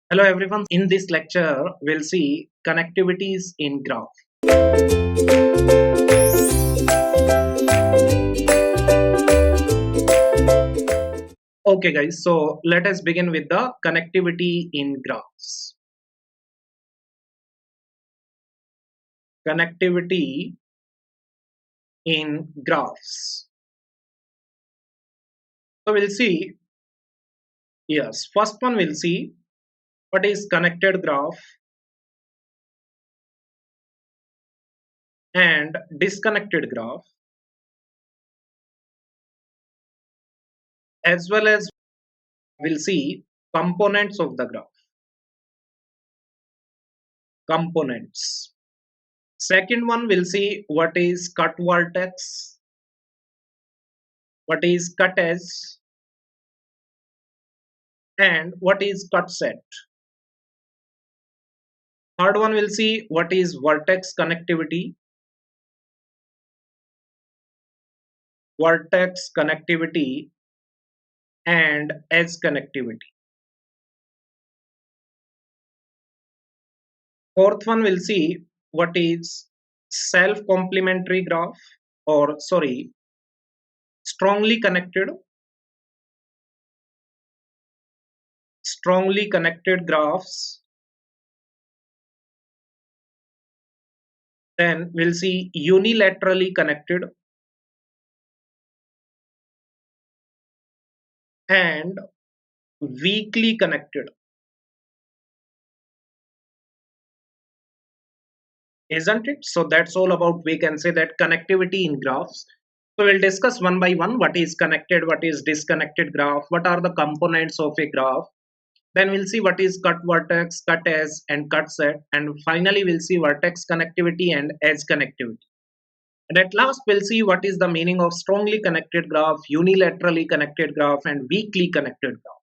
Hello everyone. In this lecture, we'll see connectivities in graph. Okay guys, so let us begin with the connectivity in graphs. Connectivity in graphs. So we'll see, yes, first one we'll see what is connected graph and disconnected graph, as well as we'll see components of the graph. Components. Second one we'll see what is cut vertex, what is cut edge, and what is cut set. Third one we'll see what is vertex connectivity and edge connectivity. Fourth one we'll see what is self complementary graph, or sorry, strongly connected graphs. Then we'll see unilaterally connected and weakly connected. Isn't it? So that's all about, we can say that, connectivity in graphs. So we'll discuss one by one what is connected, what is disconnected graph, what are the components of a graph. Then we'll see what is cut vertex, cut edge, and cut set. And finally, we'll see vertex connectivity and edge connectivity. And at last, we'll see what is the meaning of strongly connected graph, unilaterally connected graph, and weakly connected graph.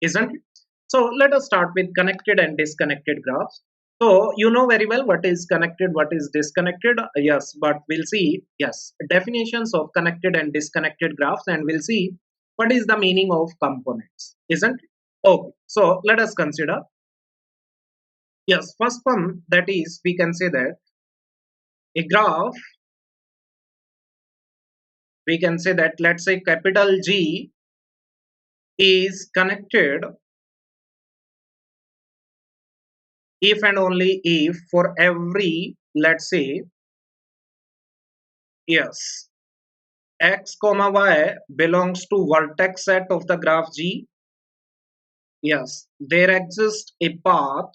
Isn't it? So let us start with connected and disconnected graphs. So you know very well what is connected, what is disconnected. Yes, but we'll see, yes, definitions of connected and disconnected graphs, and we'll see what is the meaning of components. Isn't it? Okay, so let us consider. Yes, first one, that is, we can say that a graph, we can say that, let's say capital G is connected if and only if for every, let's say, yes, x comma y belongs to vertex set of the graph G. Yes, there exists a path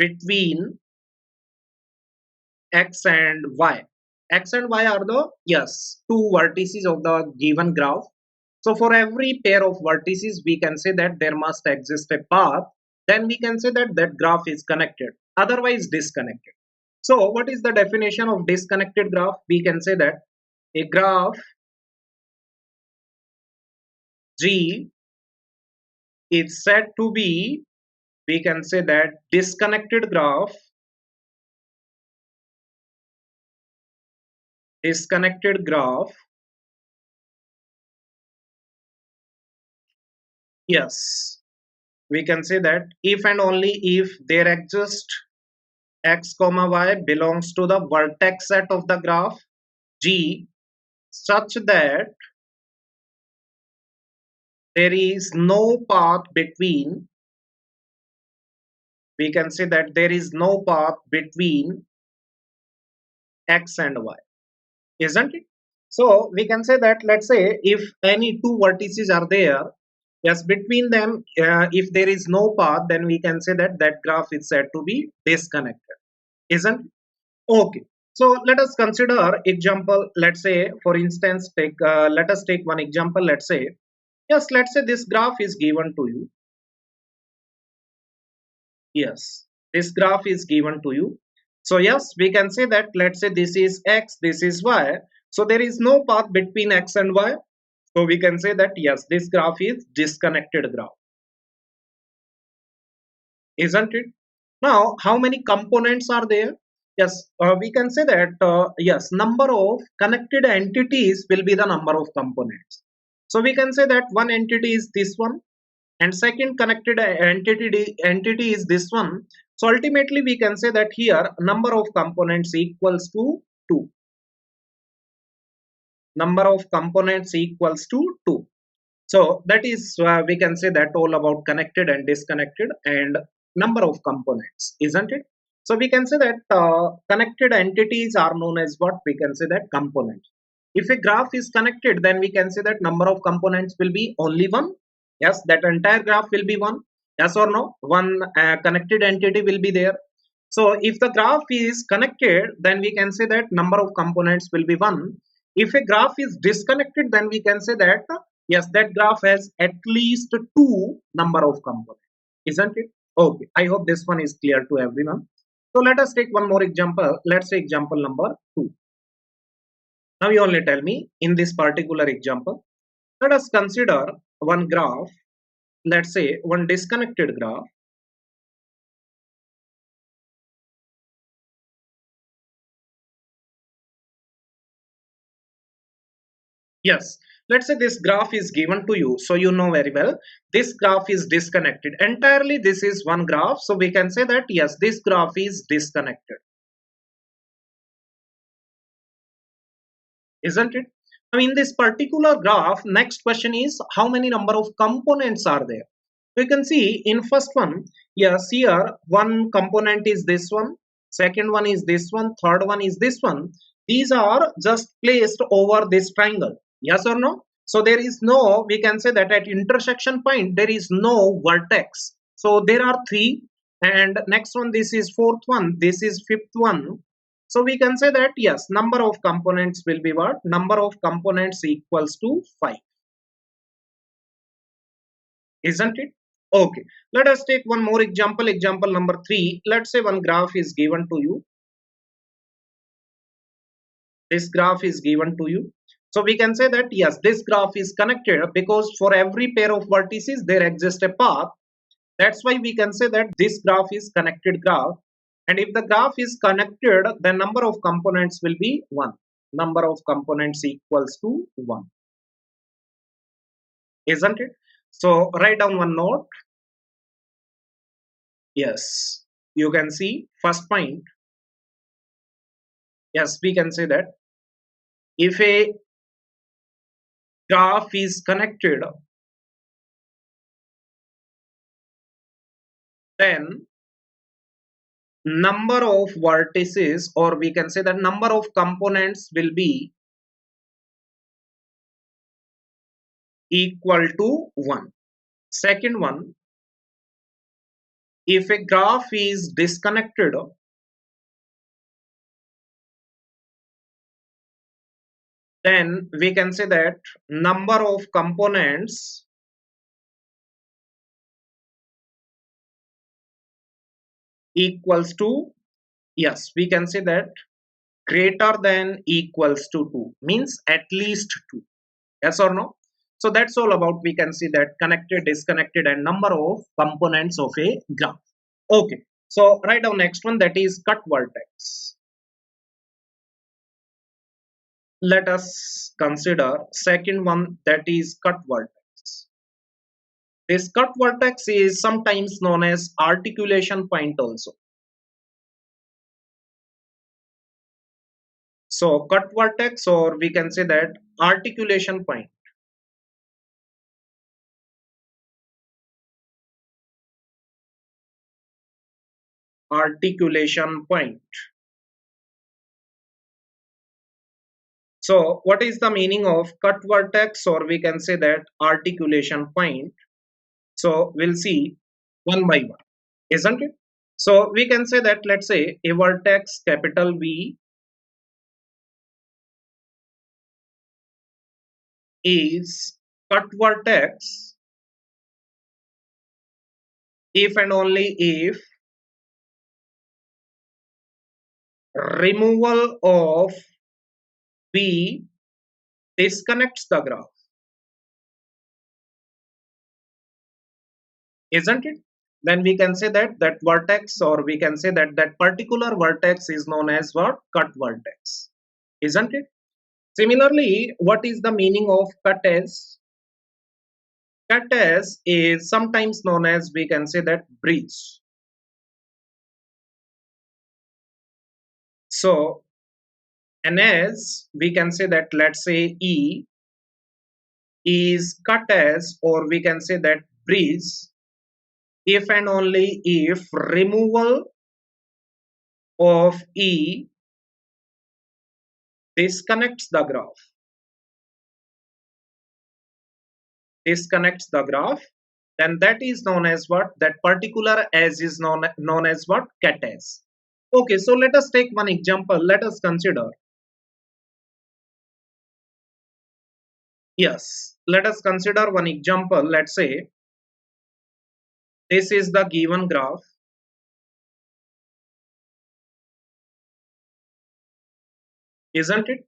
between x and y. X and y are the, yes, two vertices of the given graph. So for every pair of vertices, we can say that there must exist a path. Then we can say that that graph is connected, otherwise disconnected. So what is the definition of disconnected graph? We can say that a graph G is said to be, we can say that, disconnected graph. Disconnected graph, yes, we can say that if and only if there exists x comma y belongs to the vertex set of the graph G, such that there is no path between, we can say that there is no path between x and y. Isn't it? So we can say that, let's say if any two vertices are there, yes, between them, if there is no path, then we can say that that graph is said to be disconnected. Isn't it? Okay. So let us consider example. Let's say, for instance, let us take one example. Let's say, yes, let's say this graph is given to you. Yes, this graph is given to you. So yes, we can say that, let's say this is x, this is y. So there is no path between x and y. So we can say that, yes, this graph is disconnected graph. Isn't it? Now, how many components are there? Yes, we can say that, yes, number of connected entities will be the number of components. So we can say that one entity is this one, and second connected entity is this one. So ultimately we can say that here number of components equals to 2. Number of components equals to 2. So that is we can say that all about connected and disconnected and number of components, isn't it? So we can say that connected entities are known as what we can say that components. If a graph is connected, then we can say that number of components will be only one. Yes, that entire graph will be one. Yes or no? One connected entity will be there. So if the graph is connected, then we can say that number of components will be one. If a graph is disconnected, then we can say that yes, that graph has at least two number of components, isn't it? Okay, I hope this one is clear to everyone. So let us take one more example. Let's say example number 2. Now you only tell me in this particular example. Let us consider one graph. Let's say one disconnected graph. Yes, let's say this graph is given to you. So you know very well, this graph is disconnected. Entirely this is one graph. So we can say that yes, this graph is disconnected. Isn't it? Now in this particular graph, next question is how many number of components are there? We can see in first one, yes, here one component is this one, second one is this one, third one is this one. These are just placed over this triangle. Yes or no? So there is no, we can say that at intersection point, there is no vertex. So there are three, and next one, this is fourth one, this is fifth one. So we can say that yes, number of components will be what? Number of components equals to 5. Isn't it? Okay. Let us take one more example. Example number 3. Let's say one graph is given to you. This graph is given to you. So we can say that yes, this graph is connected because for every pair of vertices there exists a path. That's why we can say that this graph is connected graph. And if the graph is connected, the number of components will be 1. Number of components equals to 1. Isn't it? So write down one note. Yes. You can see first point. Yes, we can say that if a graph is connected, then number of vertices, or we can say that number of components will be equal to 1. Second one, if a graph is disconnected, then we can say that number of components equals to, yes, we can say that greater than equals to 2, means at least 2. Yes or no? So that's all about, we can see that connected, disconnected and number of components of a graph. Okay, so write down next one, that is cut vertex. Let us consider second one, that is cut vertex. This cut vertex is sometimes known as articulation point also. So cut vertex, or we can say that articulation point. Articulation point. So what is the meaning of cut vertex, or we can say that articulation point? So we'll see one by one, isn't it? So we can say that, let's say a vertex capital V is cut vertex if and only if removal of V disconnects the graph, isn't it? Then we can say that that vertex, or we can say that that particular vertex is known as what? Cut vertex, isn't it? Similarly, what is the meaning of cut as? Cut edge is sometimes known as, we can say that, breach. So an edge, we can say that, let's say E is cut as, or we can say that breach, if and only if removal of E disconnects the graph. Disconnects the graph, then that is known as what? That particular edge is known as what? Cut edge. Okay, so let us take one example. Let us consider. Yes, let us consider one example. Let's say this is the given graph, isn't it?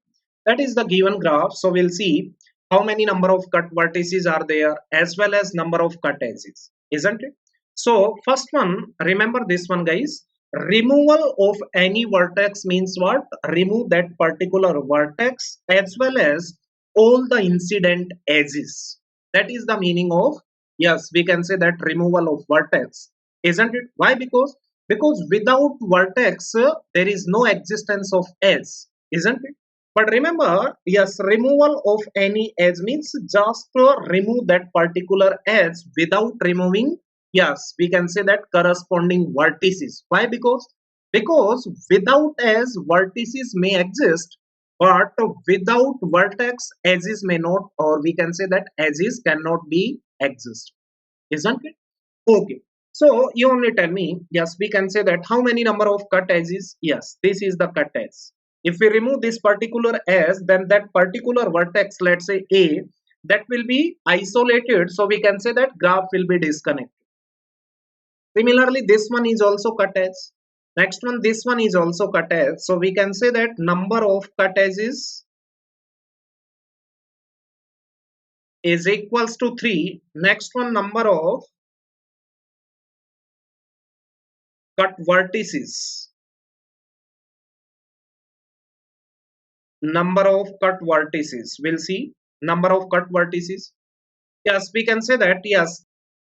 That is the given graph. So we'll see how many number of cut vertices are there as well as number of cut edges, isn't it? So first one, remember this one, guys. Removal of any vertex means what? Remove that particular vertex as well as all the incident edges. That is the meaning of, yes, we can say that removal of vertex, isn't it? Why? Because without vertex there is no existence of edge, isn't it? But remember, yes, removal of any edge means just remove that particular edge without removing, yes, we can say that, corresponding vertices. Why? Because without edge vertices may exist, but without vertex edges may not, or we can say that edges cannot be exist, isn't it? Okay. So you only tell me, yes, we can say that how many number of cut edges? Yes, this is the cut edge. If we remove this particular edge, then that particular vertex, let's say A, that will be isolated. So we can say that graph will be disconnected. Similarly, this one is also cut edge. Next one, this one is also cut edge. So we can say that number of cut edges is equals to 3. Next one, number of cut vertices. Number of cut vertices. We'll see number of cut vertices. Yes, we can say that. Yes,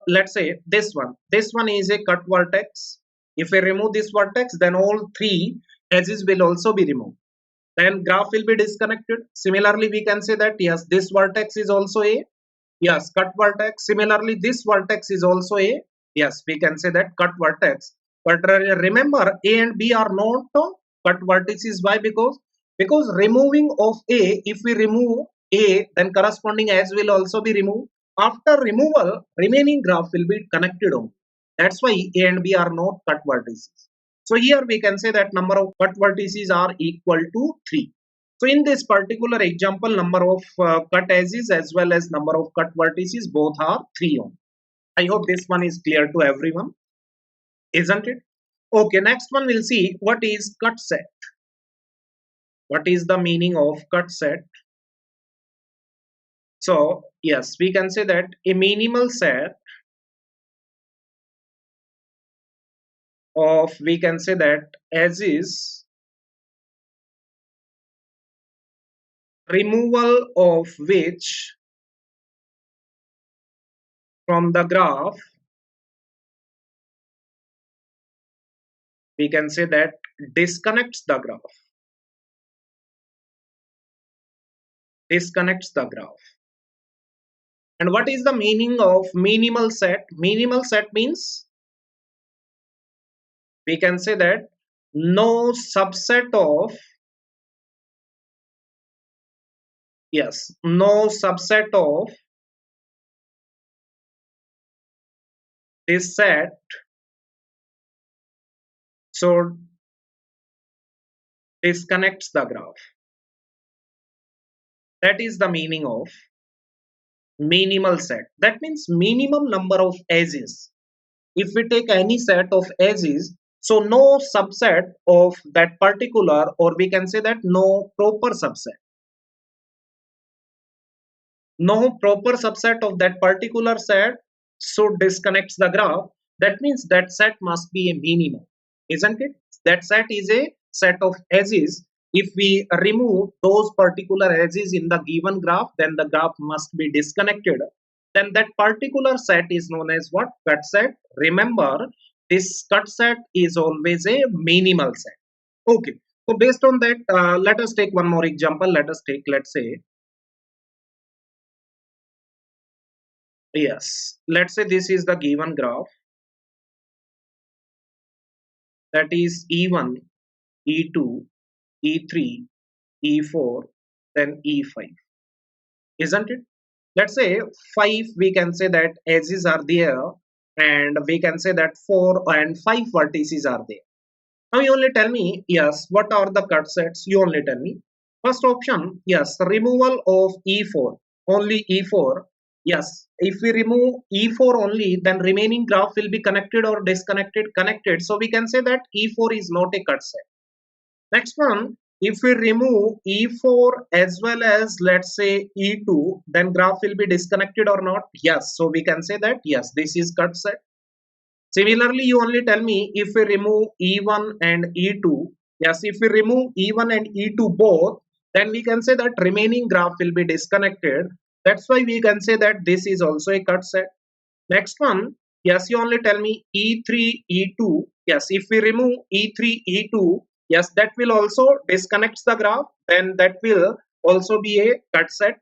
let's say this one. This one is a cut vertex. If we remove this vertex, then all three edges will also be removed. Then graph will be disconnected. Similarly, we can say that yes, this vertex is also a, yes, cut vertex. Similarly, this vertex is also a, yes, we can say that cut vertex. But remember, A and B are not cut vertices. Why? Because removing of A, if we remove A, then corresponding edge will also be removed. After removal, remaining graph will be connected on. That's why A and B are not cut vertices. So here we can say that number of cut vertices are equal to 3. So in this particular example, number of cut edges as well as number of cut vertices both are 3 on. I hope this one is clear to everyone, isn't it? Okay, next one we'll see what is cut set. What is the meaning of cut set? So yes, we can say that a minimal set of, we can say that, edges, removal of which from the graph, we can say that disconnects the graph. Disconnects the graph. And what is the meaning of minimal set? Minimal set means, we can say that, no subset of, yes, no subset of this set so disconnects the graph. That is the meaning of minimal set. That means minimum number of edges. If we take any set of edges, so no subset of that particular, or we can say that no proper subset. No proper subset of that particular set so disconnects the graph. That means that set must be a minimum, isn't it? That set is a set of edges. If we remove those particular edges in the given graph, then the graph must be disconnected. then that particular set is known as what? Cut set. Remember, this cut set is always a minimal set. Okay, so based on that, let us take one more example. Let us take, let's say, yes, let's say this is the given graph, that is E1, E2, E3, E4, then E5, isn't it? Let's say 5, we can say that edges are there, and we can say that 4 and 5 vertices are there. Now you only tell me, yes, what are the cut sets? You only tell me. First option, yes, removal of E4, only E4. Yes, if we remove E4 only, then remaining graph will be connected or disconnected, connected. So we can say that E4 is not a cut set. Next one, if we remove E4 as well as, let's say, E2, then graph will be disconnected or not? Yes. So we can say that yes, this is cut set. Similarly, you only tell me if we remove E1 and E2. Yes, if we remove E1 and E2 both, then we can say that remaining graph will be disconnected. That's why we can say that this is also a cut set. Next one, yes, you only tell me E3, E2. Yes, if we remove E3, E2, yes, that will also disconnect the graph. Then that will also be a cut set.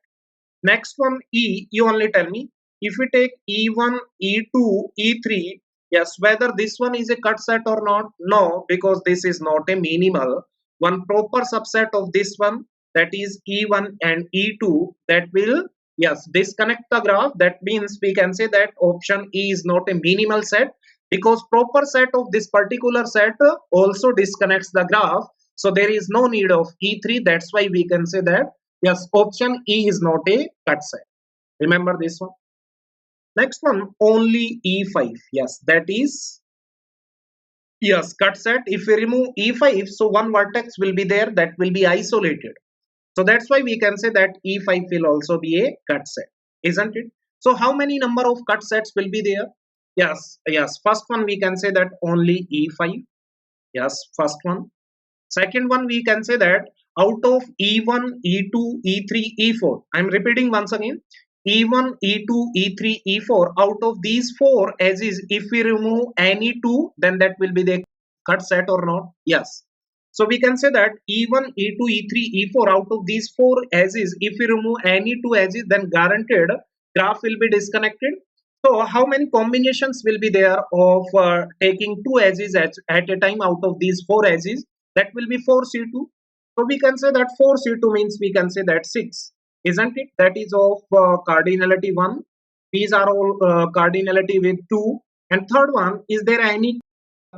Next one, E, you only tell me if we take E1, E2, E3, yes, whether this one is a cut set or not. No, because this is not a minimal. One proper subset of this one, that is E1 and E2, that will, yes, disconnect the graph. That means we can say that option E is not a minimal set, because proper set of this particular set also disconnects the graph. So there is no need of E3. That's why we can say that yes, option E is not a cut set. Remember this one. Next one, only E5. Yes, that is, yes, cut set. If we remove E5, so one vertex will be there, that will be isolated. So that's why we can say that E5 will also be a cut set, isn't it? So how many number of cut sets will be there? Yes, yes. First one we can say that only E5. Yes, first one. Second one, we can say that out of E1, E2, E3, E4, I'm repeating once again, E1, E2, E3, E4, out of these four edges, if we remove any two, then that will be the cut set or not? Yes. So we can say that E1, E2, E3, E4, out of these four edges, if we remove any two edges, then guaranteed graph will be disconnected. So how many combinations will be there of taking two edges at a time out of these four edges? That will be 4C2. So we can say that 4C2 means we can say that 6, isn't it? That is of cardinality 1. These are all cardinality with 2. And third one, is there any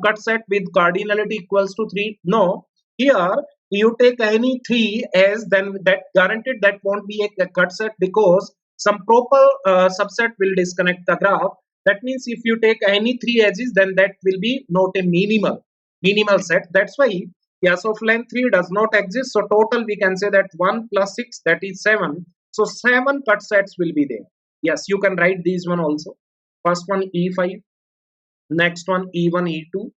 cut set with cardinality equals to 3? No. Here you take any 3 as, then that guaranteed that won't be a cut set, because some proper subset will disconnect the graph. That means if you take any 3 edges, then that will be not a minimal set. That's why yes of length 3 does not exist. So total we can say that 1 plus 6, that is 7. So 7 cut sets will be there. Yes, you can write these one also. First one E5, next one E1, E2,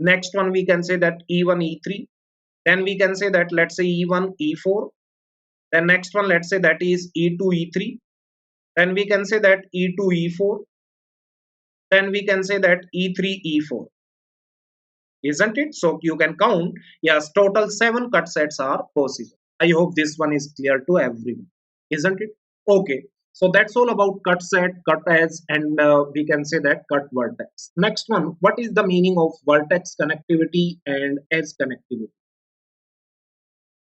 next one we can say that E1, E3, then we can say that let's say E1, E4, then next one let's say that is E2, E3, then we can say that E2, E4, then we can say that E3, E4, isn't it? So you can count, yes, total 7 cut sets are possible. I hope this one is clear to everyone, isn't it? Okay, so that's all about cut set, cut edge, and we can say that cut vertex. Next one, what is the meaning of vertex connectivity and edge connectivity?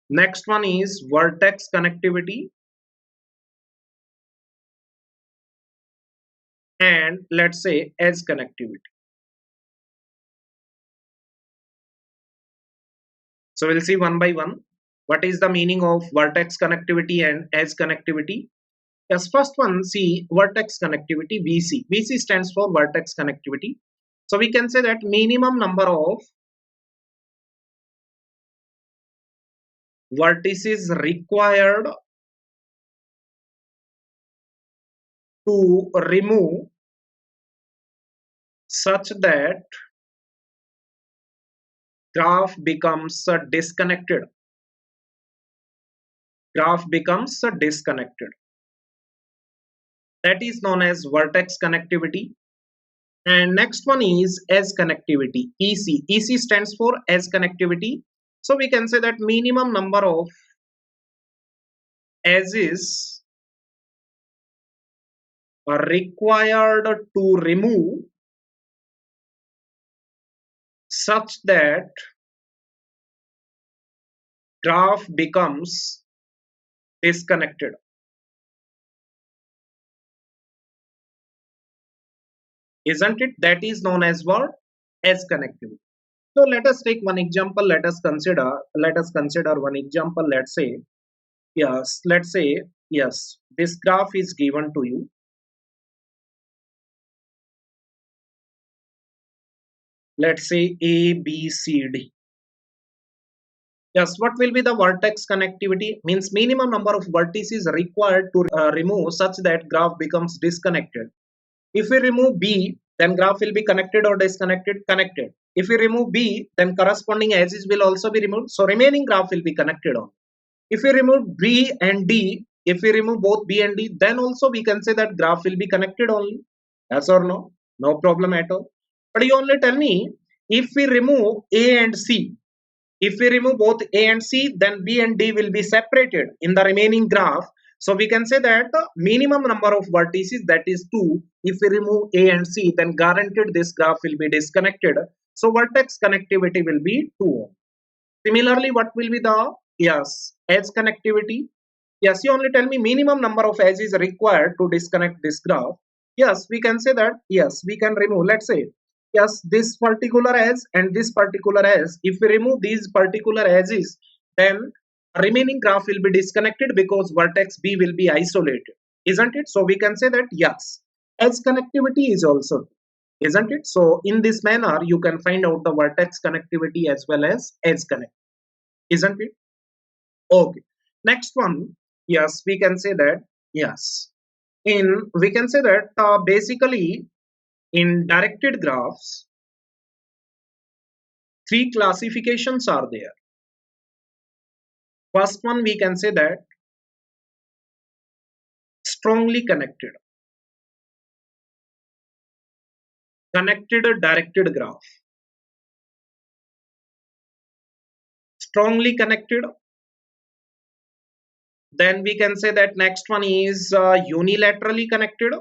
Next one is vertex connectivity and let's say edge connectivity. So we'll see one by one. What is the meaning of vertex connectivity and edge connectivity? Yes, first one, see vertex connectivity, VC. VC stands for vertex connectivity. So we can say that minimum number of vertices required to remove such that graph becomes disconnected. Graph becomes disconnected. That is known as vertex connectivity. And next one is edge connectivity, EC. EC stands for edge connectivity. So we can say that minimum number of edges are required to remove such that graph becomes disconnected. Isn't it? That is known as what? Edge connectivity. So let us take one example. Let us consider one example. Let's say this graph is given to you. Let's say A, B, C, D. Yes, what will be the vertex connectivity? Means minimum number of vertices required to remove such that graph becomes disconnected. If we remove B, then graph will be connected or disconnected? Connected. If we remove B, then corresponding edges will also be removed. So remaining graph will be connected on. If we remove B and D, if we remove both B and D, then also we can say that graph will be connected only. Yes or no? No problem at all. But you only tell me, if we remove A and C, if we remove both A and C, then B and D will be separated in the remaining graph. So we can say that the minimum number of vertices, that is 2. If we remove A and C, then guaranteed this graph will be disconnected. So vertex connectivity will be 2. Similarly, what will be the edge connectivity? Yes, you only tell me minimum number of edges required to disconnect this graph. Yes, we can say that. Yes, we can remove. Let's say yes, this particular edge and this particular edge. If we remove these particular edges, then remaining graph will be disconnected because vertex B will be isolated, isn't it? So we can say that yes, edge connectivity is also, isn't it? So in this manner, you can find out the vertex connectivity as well as edge connectivity, isn't it? Okay. Next one, yes, we can say that yes. We can say that basically in directed graphs, 3 classifications are there. First one, we can say that strongly connected directed graph. Strongly connected. Then we can say that next one is unilaterally connected.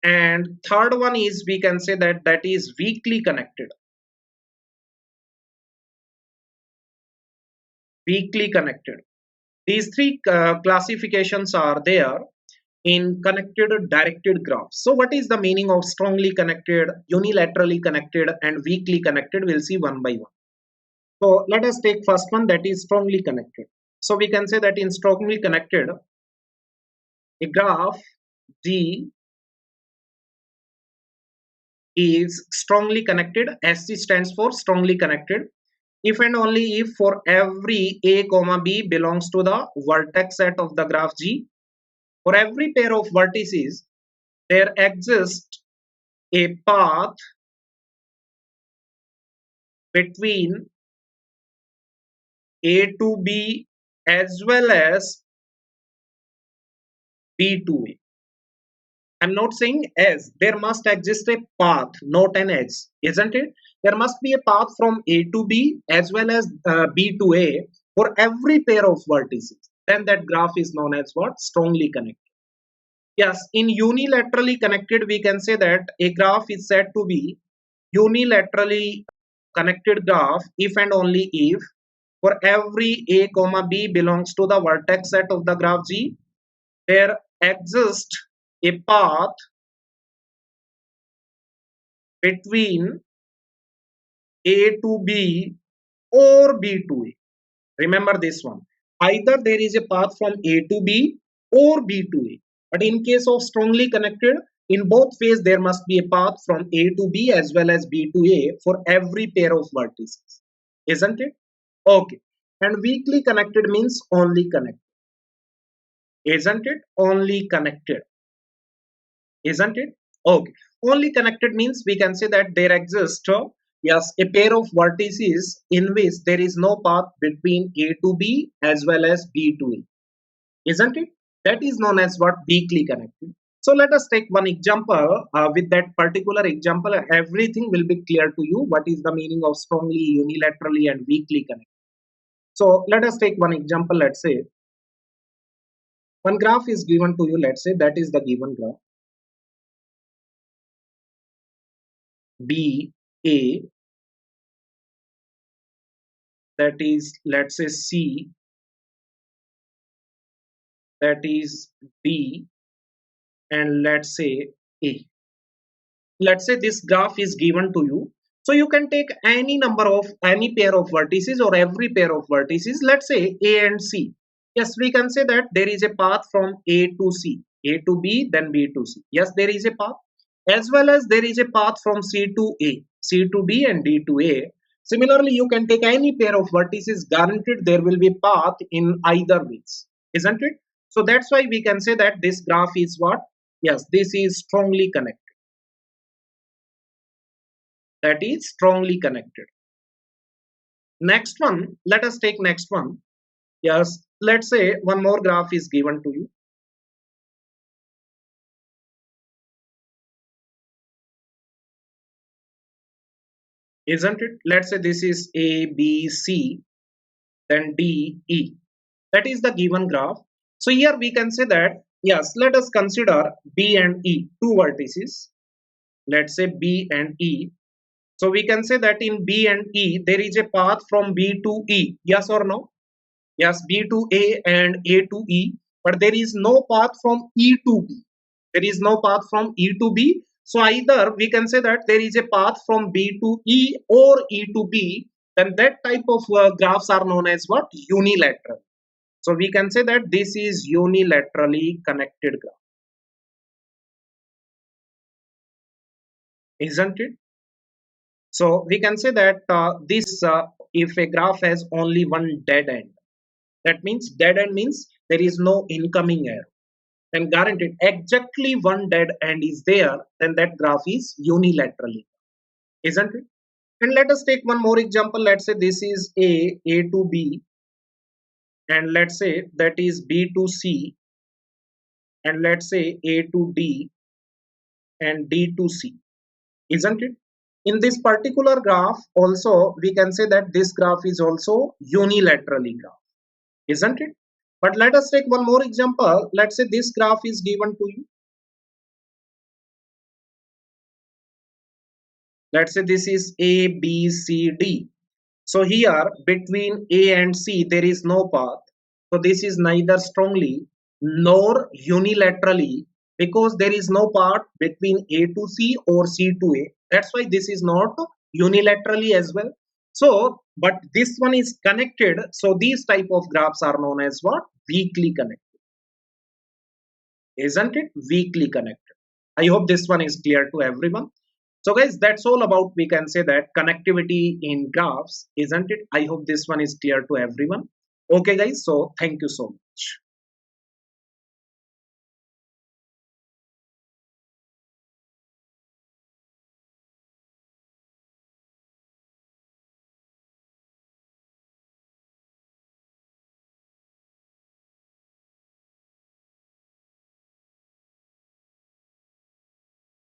And third one is, we can say that is weakly connected. Weakly connected. These 3 classifications are there in connected directed graphs. So what is the meaning of strongly connected, unilaterally connected, and weakly connected? We'll see one by one. So let us take first one, that is strongly connected. So we can say that in strongly connected, a graph G is strongly connected. SC stands for strongly connected. If and only if for every A comma B belongs to the vertex set of the graph G, for every pair of vertices, there exists a path between A to B as well as B to A. I'm not saying as, there must exist a path, not an edge, isn't it? There must be a path from A to B as well as B to A for every pair of vertices. Then that graph is known as what? Strongly connected. Yes, in unilaterally connected, we can say that a graph is said to be unilaterally connected graph if and only if for every A comma B belongs to the vertex set of the graph G, there exists a path between A to B or B to A. Remember this one. Either there is a path from A to B or B to A. But in case of strongly connected, in both ways there must be a path from A to B as well as B to A for every pair of vertices. Isn't it? Okay. And weakly connected means only connected. Isn't it? Only connected. Isn't it? Okay. Only connected means we can say that there exists yes, a pair of vertices in which there is no path between A to B as well as B to A. isn't it? That is known as what? Weakly connected. So let us take one example. With that particular example, everything will be clear to you. What is the meaning of strongly, unilaterally, and weakly connected? So let us take one example. Let's say one graph is given to you. Let's say that is the given graph B A, that is, let's say, C, that is D, and let's say A. Let's say this graph is given to you, so you can take any number of any pair of vertices or every pair of vertices, let's say A and C. Yes, we can say that there is a path from A to C, A to B, then B to C. Yes, there is a path, as well as there is a path from C to A, C to D, and D to A. Similarly, you can take any pair of vertices, guaranteed there will be path in either ways, isn't it? So that's why we can say that this graph is what? Yes, this is strongly connected. That is strongly connected. Next one, let us take next one. Yes, let's say one more graph is given to you, isn't it? Let's say this is A, B, C, then D, E. That is the given graph. So here we can say that, yes, let us consider B and E, two vertices. Let's say B and E. So we can say that in B and E, there is a path from B to E. Yes or no? Yes, B to A and A to E, but there is no path from E to B. There is no path from E to B. So either we can say that there is a path from B to E or E to B, then that type of graphs are known as what? Unilateral. So we can say that this is unilaterally connected graph, isn't it? So we can say that if a graph has only one dead end, that means dead end means there is no incoming air. Then guaranteed exactly one dead end is there, then that graph is unilaterally, isn't it? And let us take one more example. Let's say this is A to B, and let's say that is B to C, and let's say A to D and D to C, isn't it? In this particular graph also we can say that this graph is also unilaterally graph, isn't it? But let us take one more example. Let's say this graph is given to you. Let's say this is A, B, C, D. So here between A and C there is no path. So this is neither strongly nor unilaterally, because there is no path between A to C or C to A. That's why this is not unilaterally as well. So, but this one is connected. So these type of graphs are known as what? Weakly connected. Isn't it? Weakly connected. I hope this one is clear to everyone. So guys, that's all about, we can say that, connectivity in graphs, isn't it? I hope this one is clear to everyone. Okay guys, so thank you so much.